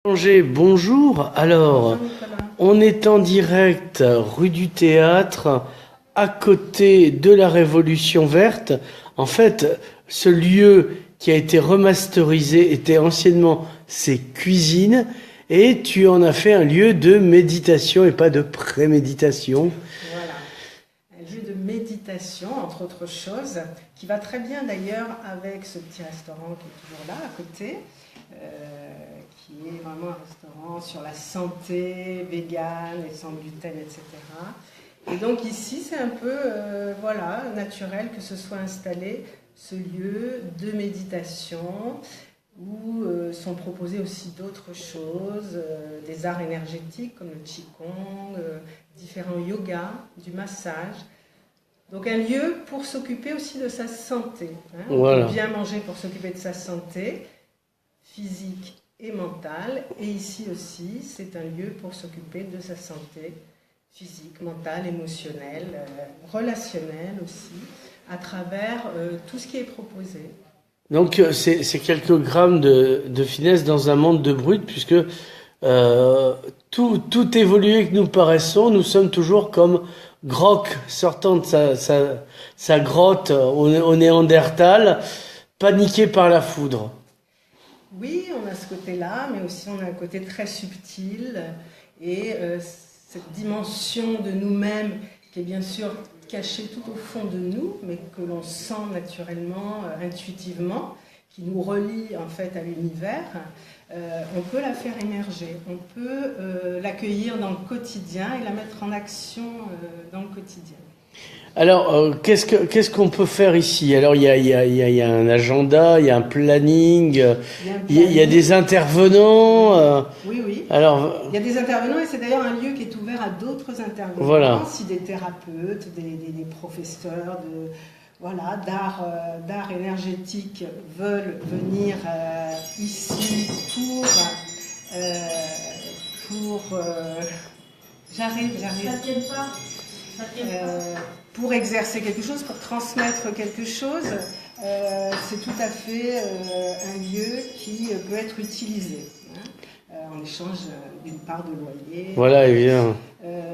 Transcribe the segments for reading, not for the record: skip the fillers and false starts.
Angers, bonjour. Alors, Bonjour Nicolas. on est en direct rue du Théâtre, à côté de la Révolution verte. En fait, ce lieu qui a été remasterisé était anciennement ses cuisines et tu en as fait un lieu de méditation et pas de préméditation. Voilà, un lieu de méditation, entre autres choses, qui va très bien d'ailleurs avec ce petit restaurant qui est toujours là à côté, qui est vraiment un restaurant sur la santé, vegan et sans gluten, etc. Et donc ici, c'est un peu voilà, naturel que ce soit installé ce lieu de méditation où sont proposées aussi d'autres choses, des arts énergétiques comme le Qigong, différents yogas, du massage. Donc un lieu pour s'occuper aussi de sa santé. Hein. On Voilà. peut bien manger pour s'occuper de sa santé physique et mentale. Et ici aussi, c'est un lieu pour s'occuper de sa santé physique, mentale, émotionnelle, relationnelle aussi, à travers tout ce qui est proposé. Donc, c'est quelques grammes de finesse dans un monde de brut, puisque tout évolué que nous paraissons, nous sommes toujours comme Grok sortant de sa grotte au Néandertal, paniqué par la foudre. Oui, on a ce côté-là, mais aussi on a un côté très subtil et cette dimension de nous-mêmes qui est bien sûr cachée tout au fond de nous, mais que l'on sent naturellement, intuitivement, qui nous relie en fait à l'univers. On peut la faire émerger, on peut l'accueillir dans le quotidien et la mettre en action dans le quotidien. Alors, qu'est-ce qu'on peut faire ici? Alors, il y a un agenda, il y a un planning, Il y a un il y a des planning. intervenants. Oui, oui. Alors, Il y a des intervenants et c'est d'ailleurs un lieu qui est ouvert à d'autres intervenants. voilà. Si des thérapeutes, des professeurs voilà, d'art énergétique veulent venir ici euh, j'arrive. Ça tienne pas. Ça tienne pas. Pour exercer quelque chose, pour transmettre quelque chose, c'est tout à fait un lieu qui peut être utilisé en échange d'une part de loyer. Voilà, évidemment.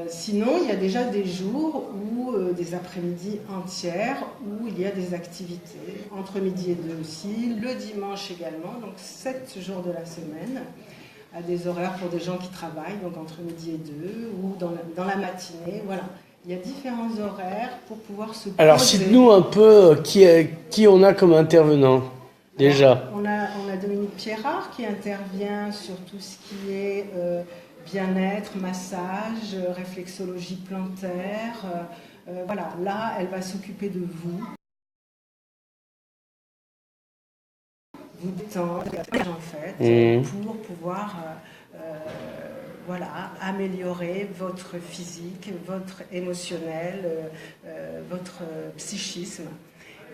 Sinon, il y a déjà des jours où des après-midi entières où il y a des activités, entre midi et deux aussi, le dimanche également, donc 7 jours de la semaine, à des horaires pour des gens qui travaillent, donc entre midi et deux, ou dans la matinée, voilà. Il y a différents horaires pour pouvoir se poser. Alors, cite-nous un peu qui on a comme intervenant, déjà. On a Dominique Pierrard qui intervient sur tout ce qui est bien-être, massage, réflexologie plantaire. Voilà, là, elle va s'occuper de vous détendre, en fait, pour pouvoir voilà, améliorer votre physique, votre émotionnel, votre psychisme.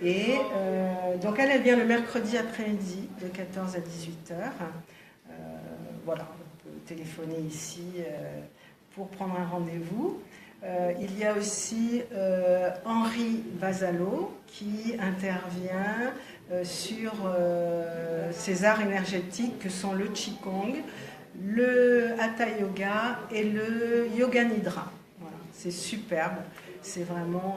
Et donc elle vient le mercredi après-midi de 14 à 18h. Voilà, on peut téléphoner ici pour prendre un rendez-vous. Il y a aussi Henri Vasalo qui intervient sur ces arts énergétiques que sont le Qigong, le Hatha Yoga et le Yoga Nidra. Voilà, c'est superbe. C'est vraiment,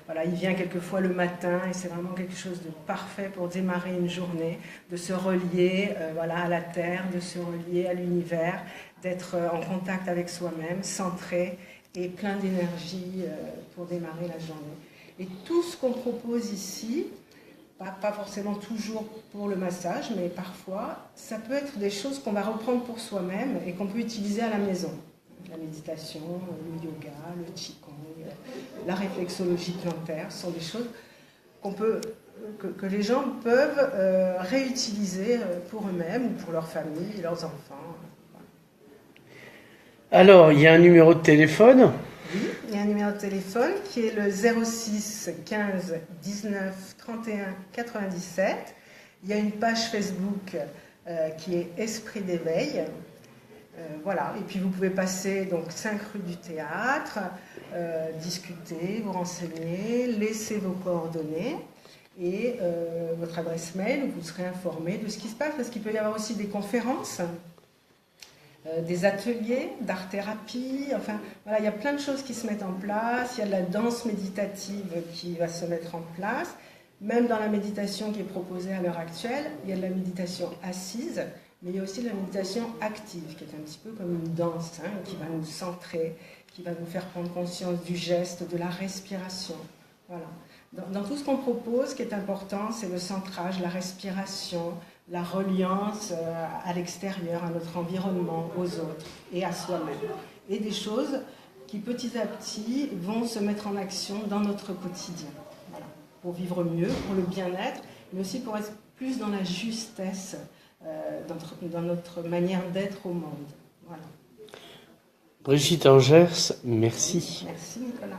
voilà, il vient quelquefois le matin et c'est vraiment quelque chose de parfait pour démarrer une journée, de se relier voilà, à la terre, de se relier à l'univers, d'être en contact avec soi-même, centré et plein d'énergie pour démarrer la journée. Et tout ce qu'on propose ici, pas forcément toujours pour le massage, mais parfois, ça peut être des choses qu'on va reprendre pour soi-même et qu'on peut utiliser à la maison. La méditation, le yoga, le qigong, la réflexologie plantaire sont des choses que les gens peuvent réutiliser pour eux-mêmes ou pour leur famille, leurs enfants. Alors, il y a un numéro de téléphone. Oui, il y a un numéro de téléphone qui est le 06 15 19 31 97. Il y a une page Facebook qui est Esprit d'éveil. Voilà, et puis vous pouvez passer donc 5 rue du Théâtre, discuter, vous renseigner, laisser vos coordonnées et votre adresse mail, où vous serez informé de ce qui se passe, parce qu'il peut y avoir aussi des conférences des ateliers d'art-thérapie, enfin voilà, il y a plein de choses qui se mettent en place, il y a de la danse méditative qui va se mettre en place, même dans la méditation qui est proposée à l'heure actuelle, il y a de la méditation assise, mais il y a aussi de la méditation active, qui est un petit peu comme une danse, hein, qui va nous centrer, qui va nous faire prendre conscience du geste, de la respiration. Voilà. Dans tout ce qu'on propose, ce qui est important, c'est le centrage, la respiration, la reliance à l'extérieur, à notre environnement, aux autres et à soi-même. Et des choses qui petit à petit vont se mettre en action dans notre quotidien. Voilà. Pour vivre mieux, pour le bien-être, mais aussi pour être plus dans la justesse dans notre manière d'être au monde. Voilà. Brigitte Engers, merci. Merci Nicolas.